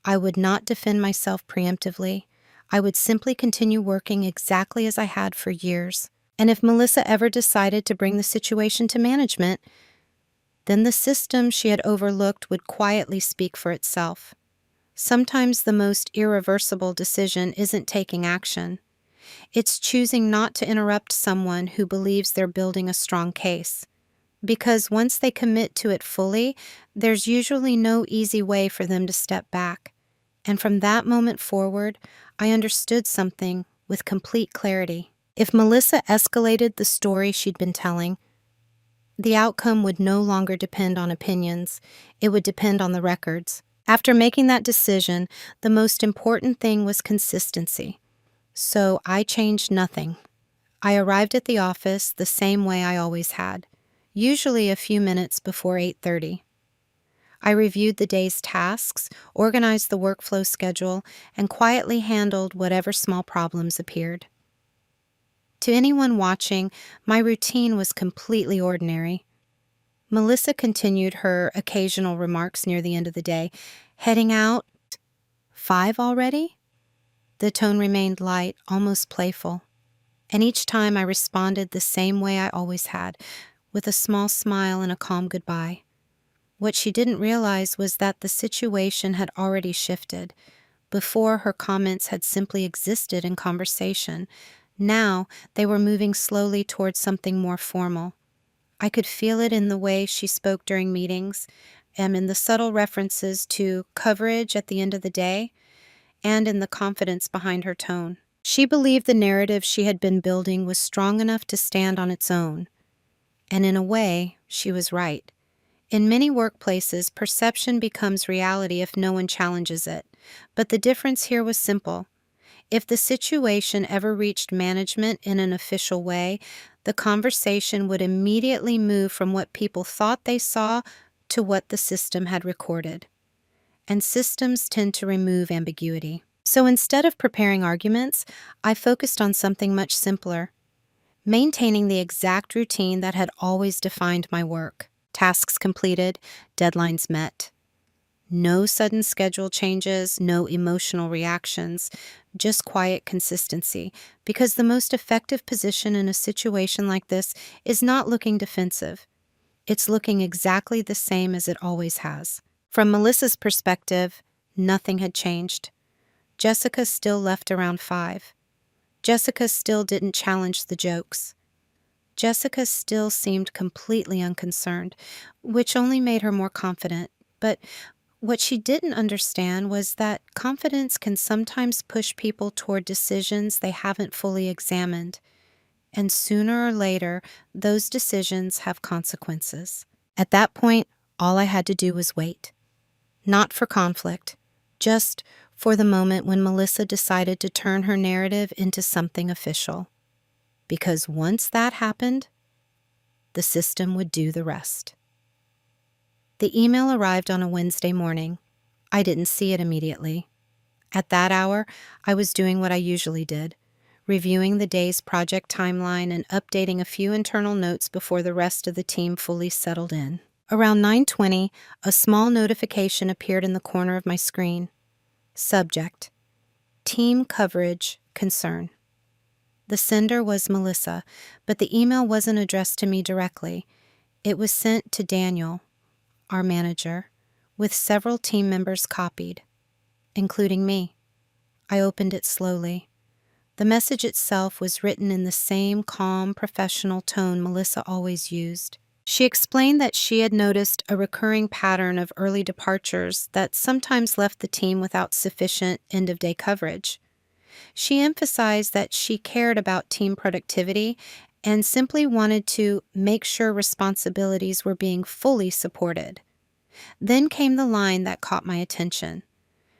I would not defend myself preemptively. I would simply continue working exactly as I had for years. And if Melissa ever decided to bring the situation to management, then the system she had overlooked would quietly speak for itself. Sometimes the most irreversible decision isn't taking action. It's choosing not to interrupt someone who believes they're building a strong case. Because once they commit to it fully, there's usually no easy way for them to step back. And from that moment forward, I understood something with complete clarity. If Melissa escalated the story she'd been telling, the outcome would no longer depend on opinions, it would depend on the records. After making that decision, the most important thing was consistency. So I changed nothing. I arrived at the office the same way I always had, usually a few minutes before 8:30. I reviewed the day's tasks, organized the workflow schedule, and quietly handled whatever small problems appeared. To anyone watching, my routine was completely ordinary. Melissa continued her occasional remarks near the end of the day. Heading out? 5 already? The tone remained light, almost playful. And each time I responded the same way I always had, with a small smile and a calm goodbye. What she didn't realize was that the situation had already shifted. Before, her comments had simply existed in conversation. Now, they were moving slowly towards something more formal. I could feel it in the way she spoke during meetings, and in the subtle references to coverage at the end of the day, and in the confidence behind her tone. She believed the narrative she had been building was strong enough to stand on its own. And in a way, she was right. In many workplaces, perception becomes reality if no one challenges it. But the difference here was simple. If the situation ever reached management in an official way, the conversation would immediately move from what people thought they saw to what the system had recorded. And systems tend to remove ambiguity. So instead of preparing arguments, I focused on something much simpler: maintaining the exact routine that had always defined my work. Tasks completed, deadlines met. No sudden schedule changes, no emotional reactions, just quiet consistency, because the most effective position in a situation like this is not looking defensive. It's looking exactly the same as it always has. From Melissa's perspective, nothing had changed. Jessica still left around 5. Jessica still didn't challenge the jokes. Jessica still seemed completely unconcerned, which only made her more confident. But what she didn't understand was that confidence can sometimes push people toward decisions they haven't fully examined. And sooner or later, those decisions have consequences. At that point, all I had to do was wait. Not for conflict, just for the moment when Melissa decided to turn her narrative into something official. Because once that happened, the system would do the rest. The email arrived on a Wednesday morning. I didn't see it immediately. At that hour, I was doing what I usually did, reviewing the day's project timeline and updating a few internal notes before the rest of the team fully settled in. Around 9:20, a small notification appeared in the corner of my screen. Subject: Team Coverage Concern. The sender was Melissa, but the email wasn't addressed to me directly. It was sent to Daniel, our manager, with several team members copied, including me. I opened it slowly. The message itself was written in the same calm, professional tone Melissa always used. She explained that she had noticed a recurring pattern of early departures that sometimes left the team without sufficient end-of-day coverage. She emphasized that she cared about team productivity and simply wanted to make sure responsibilities were being fully supported. Then came the line that caught my attention.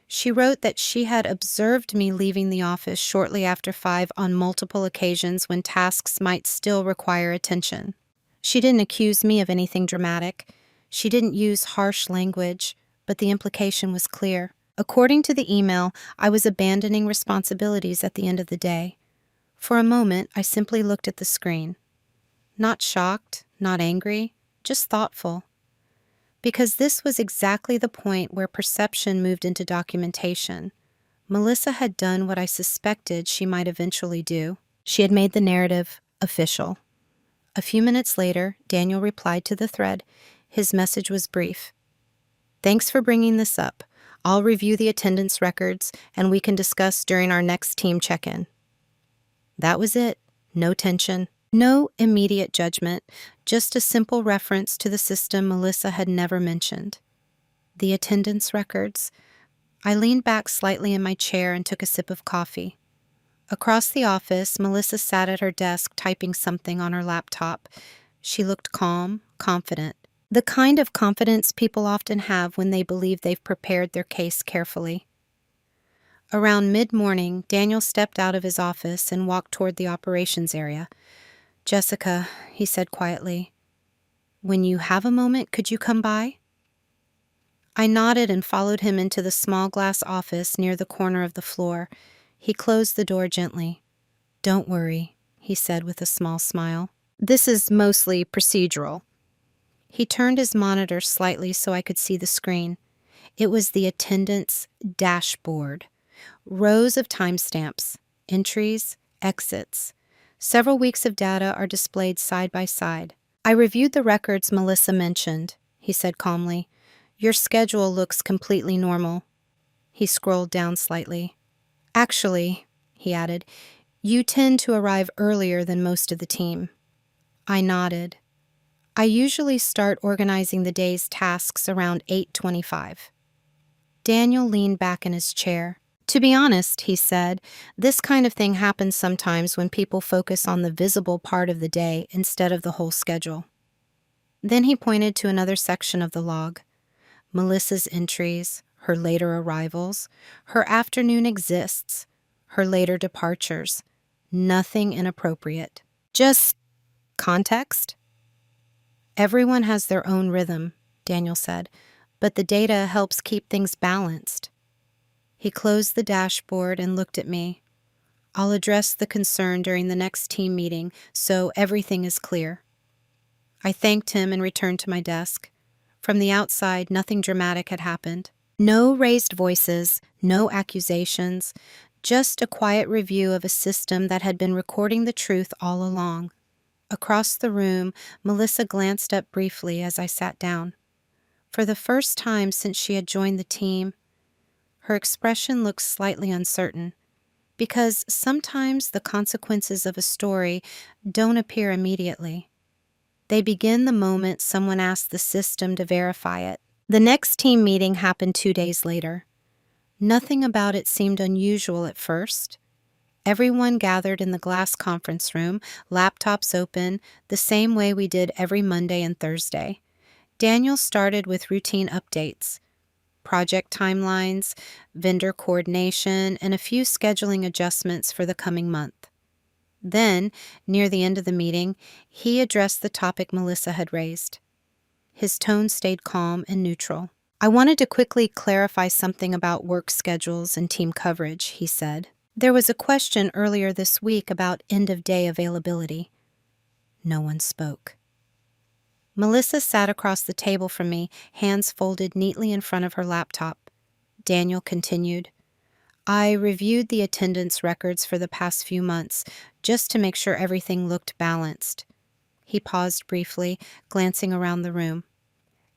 She wrote that she had observed me leaving the office shortly after 5 on multiple occasions when tasks might still require attention. She didn't accuse me of anything dramatic. She didn't use harsh language, but the implication was clear. According to the email, I was abandoning responsibilities at the end of the day. For a moment, I simply looked at the screen. Not shocked, not angry, just thoughtful. Because this was exactly the point where perception moved into documentation. Melissa had done what I suspected she might eventually do. She had made the narrative official. A few minutes later, Daniel replied to the thread. His message was brief. "Thanks for bringing this up. I'll review the attendance records, and we can discuss during our next team check-in." That was it. No tension. No immediate judgment, just a simple reference to the system Melissa had never mentioned. The attendance records. I leaned back slightly in my chair and took a sip of coffee. Across the office, Melissa sat at her desk typing something on her laptop. She looked calm, confident. The kind of confidence people often have when they believe they've prepared their case carefully. Around mid-morning, Daniel stepped out of his office and walked toward the operations area. "Jessica," he said quietly, "when you have a moment, could you come by?" I nodded and followed him into the small glass office near the corner of the floor. He closed the door gently. "Don't worry," he said with a small smile. "This is mostly procedural." He turned his monitor slightly so I could see the screen. It was the attendance dashboard. Rows of timestamps, entries, exits. Several weeks of data are displayed side by side. "I reviewed the records Melissa mentioned," he said calmly. "Your schedule looks completely normal." He scrolled down slightly. "Actually," he added, "you tend to arrive earlier than most of the team." I nodded. "I usually start organizing the day's tasks around 8:25. Daniel leaned back in his chair. "To be honest," he said, "this kind of thing happens sometimes when people focus on the visible part of the day instead of the whole schedule." Then he pointed to another section of the log. Melissa's entries, her later arrivals, her afternoon exists, her later departures. Nothing inappropriate. Just context. "Everyone has their own rhythm," Daniel said, "but the data helps keep things balanced." He closed the dashboard and looked at me. "I'll address the concern during the next team meeting, so everything is clear." I thanked him and returned to my desk. From the outside, nothing dramatic had happened. No raised voices, no accusations, just a quiet review of a system that had been recording the truth all along. Across the room, Melissa glanced up briefly as I sat down. For the first time since she had joined the team, her expression looked slightly uncertain, because sometimes the consequences of a story don't appear immediately. They begin the moment someone asks the system to verify it. The next team meeting happened 2 days later. Nothing about it seemed unusual at first. Everyone gathered in the glass conference room, laptops open, the same way we did every Monday and Thursday. Daniel started with routine updates, project timelines, vendor coordination, and a few scheduling adjustments for the coming month. Then, near the end of the meeting, he addressed the topic Melissa had raised. His tone stayed calm and neutral. "I wanted to quickly clarify something about work schedules and team coverage," he said. "There was a question earlier this week about end-of-day availability." No one spoke. Melissa sat across the table from me, hands folded neatly in front of her laptop. Daniel continued, "I reviewed the attendance records for the past few months, just to make sure everything looked balanced." He paused briefly, glancing around the room.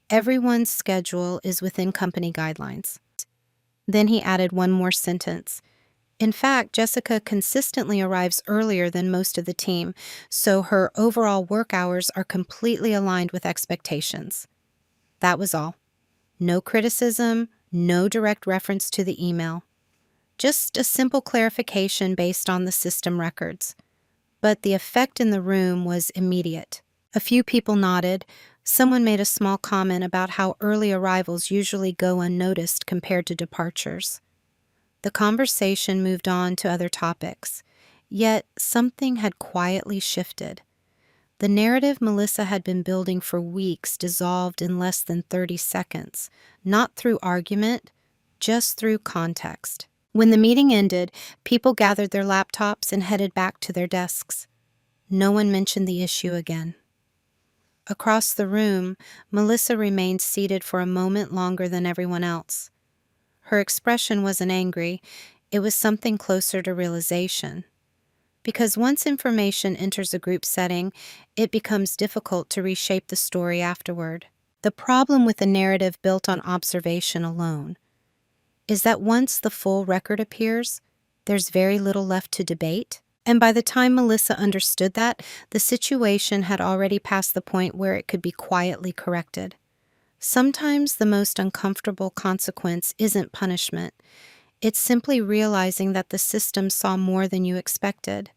"Everyone's schedule is within company guidelines." Then he added one more sentence. "In fact, Jessica consistently arrives earlier than most of the team, so her overall work hours are completely aligned with expectations." That was all. No criticism, no direct reference to the email. Just a simple clarification based on the system records. But the effect in the room was immediate. A few people nodded. Someone made a small comment about how early arrivals usually go unnoticed compared to departures. The conversation moved on to other topics, yet something had quietly shifted. The narrative Melissa had been building for weeks dissolved in less than 30 seconds, not through argument, just through context. When the meeting ended, people gathered their laptops and headed back to their desks. No one mentioned the issue again. Across the room, Melissa remained seated for a moment longer than everyone else. Her expression wasn't angry, it was something closer to realization. Because once information enters a group setting, it becomes difficult to reshape the story afterward. The problem with a narrative built on observation alone is that once the full record appears, there's very little left to debate. And by the time Melissa understood that, the situation had already passed the point where it could be quietly corrected. Sometimes the most uncomfortable consequence isn't punishment. It's simply realizing that the system saw more than you expected.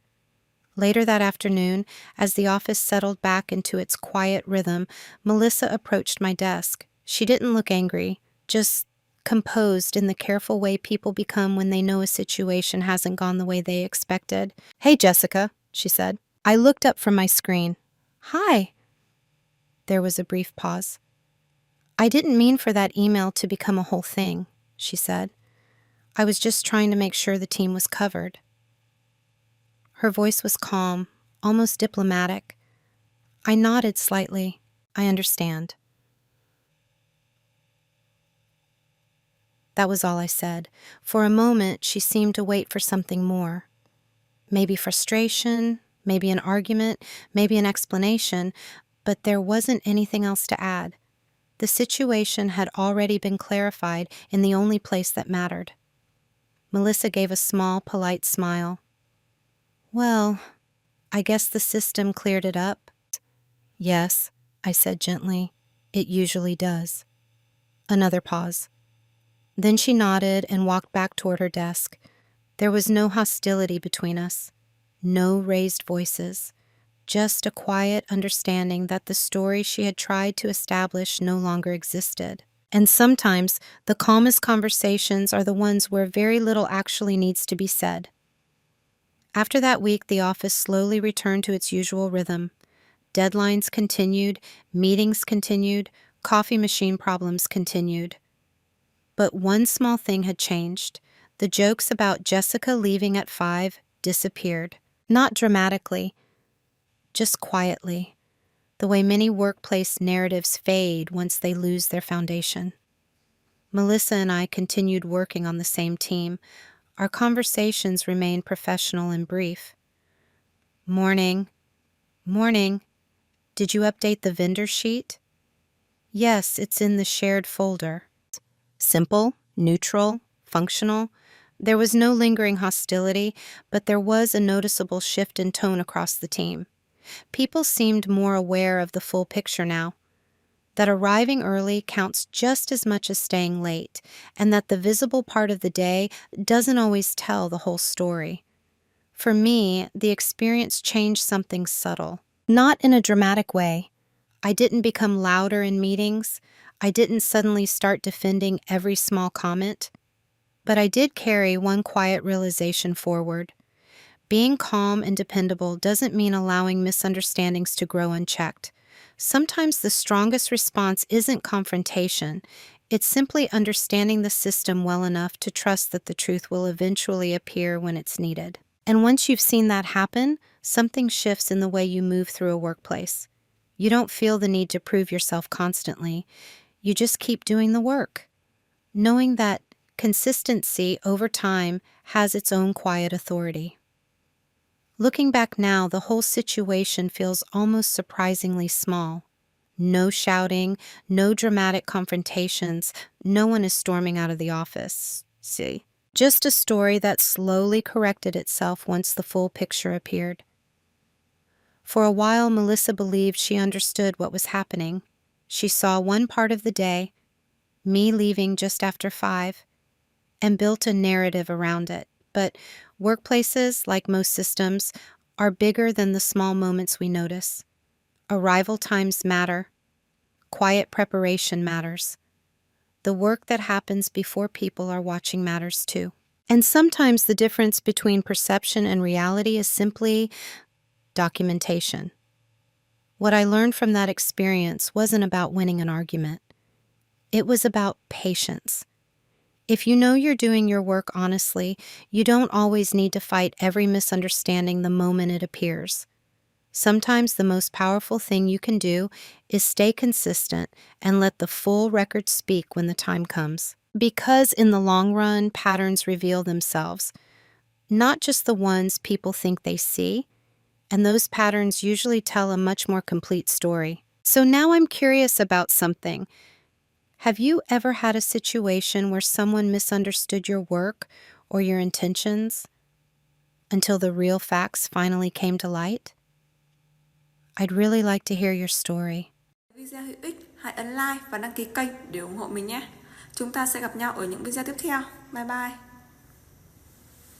Later that afternoon, as the office settled back into its quiet rhythm, Melissa approached my desk. She didn't look angry, just composed in the careful way people become when they know a situation hasn't gone the way they expected. "Hey, Jessica," she said. I looked up from my screen. "Hi." There was a brief pause. "I didn't mean for that email to become a whole thing," she said. "I was just trying to make sure the team was covered." Her voice was calm, almost diplomatic. I nodded slightly. "I understand." That was all I said. For a moment, she seemed to wait for something more. Maybe frustration, maybe an argument, maybe an explanation, but there wasn't anything else to add. The situation had already been clarified in the only place that mattered. Melissa gave a small, polite smile. "Well, I guess the system cleared it up." "Yes," I said gently. "It usually does." Another pause. Then she nodded and walked back toward her desk. There was no hostility between us, no raised voices, just a quiet understanding that the story she had tried to establish no longer existed. And sometimes the calmest conversations are the ones where very little actually needs to be said. After that week, the office slowly returned to its usual rhythm. Deadlines continued, meetings continued, coffee machine problems continued. But one small thing had changed. The jokes about Jessica leaving at 5 disappeared. Not dramatically, just quietly, the way many workplace narratives fade once they lose their foundation. Melissa and I continued working on the same team. Our conversations remained professional and brief. "Morning. Morning. Did you update the vendor sheet?" "Yes, it's in the shared folder." Simple, neutral, functional. There was no lingering hostility, but there was a noticeable shift in tone across the team. People seemed more aware of the full picture now, that arriving early counts just as much as staying late, and that the visible part of the day doesn't always tell the whole story. For me, the experience changed something subtle. Not in a dramatic way. I didn't become louder in meetings. I didn't suddenly start defending every small comment. But I did carry one quiet realization forward. Being calm and dependable doesn't mean allowing misunderstandings to grow unchecked. Sometimes the strongest response isn't confrontation. It's simply understanding the system well enough to trust that the truth will eventually appear when it's needed. And once you've seen that happen, something shifts in the way you move through a workplace. You don't feel the need to prove yourself constantly. You just keep doing the work, knowing that consistency over time has its own quiet authority. Looking back now, the whole situation feels almost surprisingly small. No shouting, no dramatic confrontations, no one is storming out of the office. See? Just a story that slowly corrected itself once the full picture appeared. For a while, Melissa believed she understood what was happening. She saw one part of the day, me leaving just after 5, and built a narrative around it. But workplaces, like most systems, are bigger than the small moments we notice. Arrival times matter. Quiet preparation matters. The work that happens before people are watching matters too. And sometimes the difference between perception and reality is simply documentation. What I learned from that experience wasn't about winning an argument. It was about patience. If you know you're doing your work honestly, you don't always need to fight every misunderstanding the moment it appears. Sometimes the most powerful thing you can do is stay consistent and let the full record speak when the time comes. Because in the long run, patterns reveal themselves, not just the ones people think they see, and those patterns usually tell a much more complete story. So now I'm curious about something. Have you ever had a situation where someone misunderstood your work or your intentions? until the real facts finally came to light? I'd really like to hear your story. Video hữu ích, hãy ấn like và đăng ký kênh để ủng hộ mình nhé. Chúng ta sẽ gặp nhau ở những video tiếp theo. Bye bye.